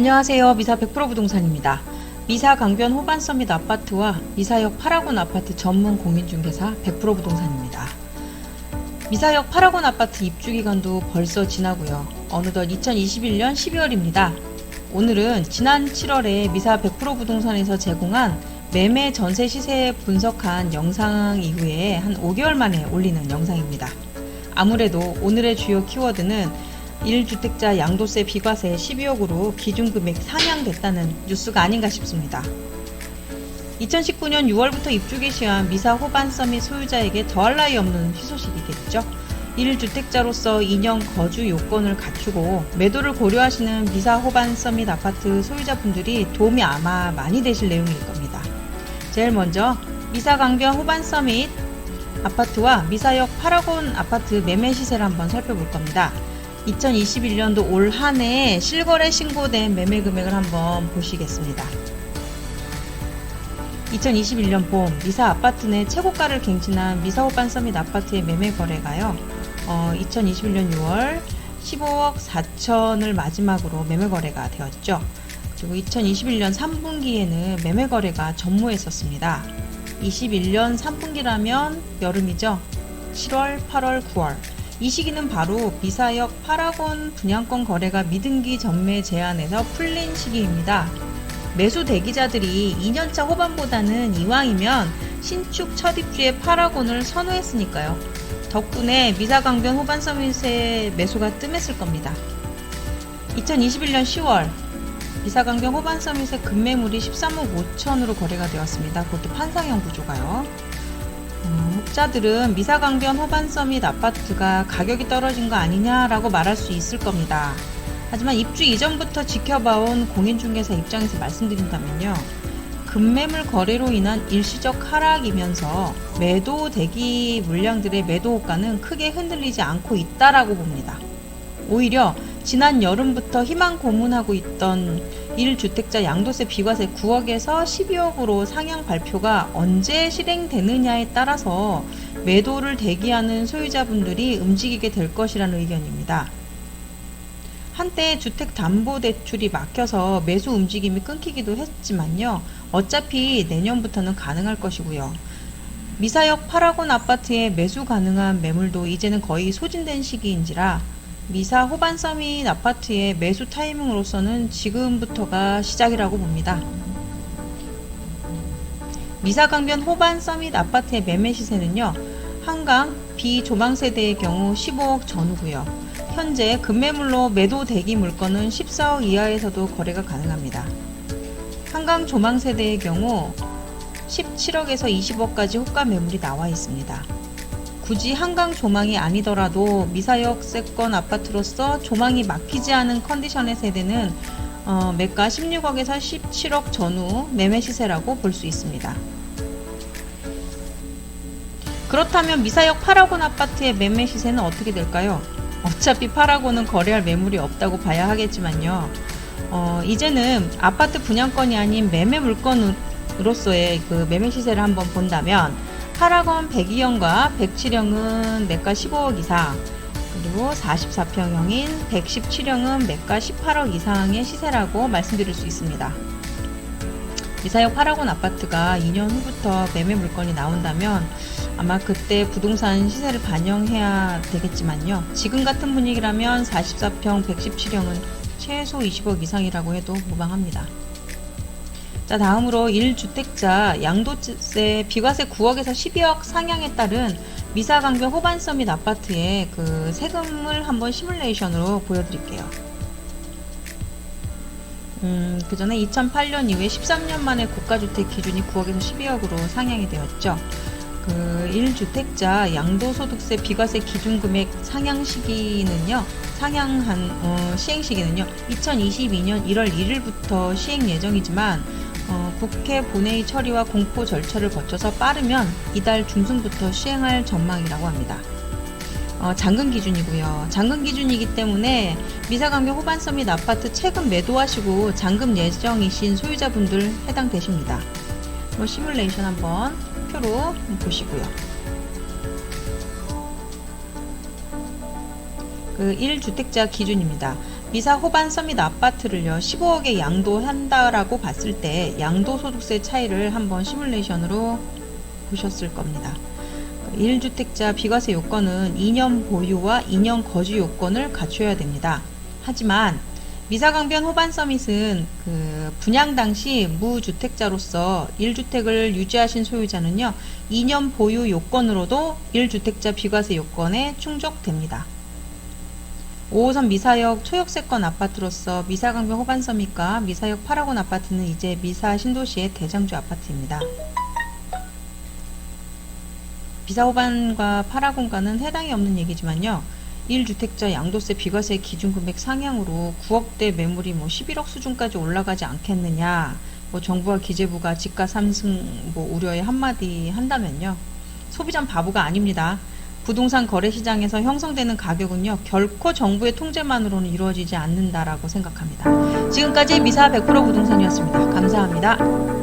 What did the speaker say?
안녕하세요. 미사 100% 부동산입니다. 미사 강변 호반서밋 아파트와 미사역 파라곤 아파트 전문 공인중개사 100% 부동산입니다. 미사역 파라곤 아파트 입주기간도 벌써 지나고요. 어느덧 2021년 12월입니다. 오늘은 지난 7월에 미사 100% 부동산에서 제공한 매매 전세 시세 분석한 영상 이후에 한 5개월 만에 올리는 영상입니다. 아무래도 오늘의 주요 키워드는 1주택자 양도세 비과세 12억으로 기준금액 상향됐다는 뉴스가 아닌가 싶습니다. 2019년 6월부터 입주 개시한 미사 호반서밋 소유자에게 더할 나위 없는 희소식이겠죠. 1주택자로서 2년 거주 요건을 갖추고 매도를 고려하시는 미사 호반서밋 아파트 소유자분들이 도움이 아마 많이 되실 내용일 겁니다. 제일 먼저 미사 강변 호반서밋 아파트와 미사역 파라곤 아파트 매매 시세를 한번 살펴볼 겁니다. 2021년도 올 한 해 실거래 신고된 매매 금액을 한번 보시겠습니다. 2021년 봄 미사 아파트 내 최고가를 갱신한 미사 호반서밋 아파트의 매매 거래가요. 2021년 6월 15억 4천을 마지막으로 매매 거래가 되었죠. 그리고 2021년 3분기에는 매매 거래가 전무했었습니다. 21년 3분기라면 여름이죠. 7월, 8월, 9월. 이 시기는 바로 미사역 파라곤 분양권 거래가 미등기 전매 제한에서 풀린 시기입니다. 매수 대기자들이 2년차 호반보다는 이왕이면 신축 첫 입주의 파라곤을 선호했으니까요. 덕분에 미사 강변 호반서밋의 매수가 뜸했을 겁니다. 2021년 10월 미사 강변 호반서밋의 급매물이 13억 5천으로 거래가 되었습니다. 그것도 판상형 구조가요. 혹자들은 미사 강변 호반서밋 아파트가 가격이 떨어진 거 아니냐라고 말할 수 있을 겁니다. 하지만 입주 이전부터 지켜봐온 공인중개사 입장에서 말씀드린다면요. 급매물 거래로 인한 일시적 하락이면서 매도 대기 물량들의 매도 호가는 크게 흔들리지 않고 있다라고 봅니다. 오히려 지난 여름부터 희망 고문하고 있던 1주택자 양도세 비과세 9억에서 12억으로 상향 발표가 언제 실행되느냐에 따라서 매도를 대기하는 소유자분들이 움직이게 될 것이라는 의견입니다. 한때 주택담보대출이 막혀서 매수 움직임이 끊기기도 했지만요. 어차피 내년부터는 가능할 것이고요. 미사역 파라곤 아파트에 매수 가능한 매물도 이제는 거의 소진된 시기인지라 미사 호반서밋 아파트의 매수 타이밍으로서는 지금부터가 시작이라고 봅니다. 미사 강변 호반서밋 아파트의 매매 시세는요. 한강 비조망 세대의 경우 15억 전후고요. 현재 급매물로 매도 대기 물건은 14억 이하에서도 거래가 가능합니다. 한강 조망 세대의 경우 17억에서 20억까지 호가 매물이 나와 있습니다. 굳이 한강 조망이 아니더라도 미사역세권 아파트로서 조망이 막히지 않은 컨디션의 세대는 매가 16억에서 17억 전후 매매 시세라고 볼 수 있습니다. 그렇다면 미사역 파라곤 아파트의 매매 시세는 어떻게 될까요? 어차피 파라곤은 거래할 매물이 없다고 봐야 하겠지만요. 이제는 아파트 분양권이 아닌 매매 물건으로서의 그 매매 시세를 한번 본다면 파라곤 102형과 107형은 매가 15억 이상, 그리고 44평형인 117형은 매가 18억 이상의 시세라고 말씀드릴 수 있습니다. 미사역 파라곤 아파트가 2년 후부터 매매 물건이 나온다면 아마 그때 부동산 시세를 반영해야 되겠지만요. 지금 같은 분위기라면 44평 117형은 최소 20억 이상이라고 해도 무방합니다. 자, 다음으로 1주택자 양도세 비과세 9억에서 12억 상향에 따른 미사 강변 호반서밋 아파트의 그 세금을 한번 시뮬레이션으로 보여드릴게요. 그 전에 2008년 이후에 13년 만에 고가주택 기준이 9억에서 12억으로 상향이 되었죠. 그 1주택자 양도소득세 비과세 기준금액 상향 시기는요, 시행 시기는요, 2022년 1월 1일부터 시행 예정이지만, 국회 본회의 처리와 공포 절차를 거쳐서 빠르면 이달 중순부터 시행할 전망이라고 합니다. 잔금 기준이고요. 잔금 기준이기 때문에 미사 강변 호반서밋 아파트 최근 매도하시고 잔금 예정이신 소유자분들 해당되십니다. 시뮬레이션 한번 표로 보시고요. 그 1주택자 기준입니다. 미사 호반 서밋 아파트를요 15억에 양도한다라고 봤을 때 양도소득세 차이를 한번 시뮬레이션으로 보셨을 겁니다. 1주택자 비과세 요건은 2년 보유와 2년 거주 요건을 갖춰야 됩니다. 하지만 미사강변 호반 서밋은 분양 당시 무주택자로서 1주택을 유지하신 소유자는요 2년 보유 요건으로도 1주택자 비과세 요건에 충족됩니다. 5호선 미사역 초역세권 아파트로서 미사강변 호반 서밋과 미사역 파라곤 아파트는 이제 미사 신도시의 대장주 아파트입니다. 미사 호반과 파라곤과는 해당이 없는 얘기지만요. 1주택자 양도세 비과세 기준금액 상향으로 9억대 매물이 11억 수준까지 올라가지 않겠느냐, 정부와 기재부가 집가 상승 우려에 한마디 한다면요. 소비자는 바보가 아닙니다. 부동산 거래시장에서 형성되는 가격은요 결코 정부의 통제만으로는 이루어지지 않는다라고 생각합니다. 지금까지 미사 100% 부동산이었습니다. 감사합니다.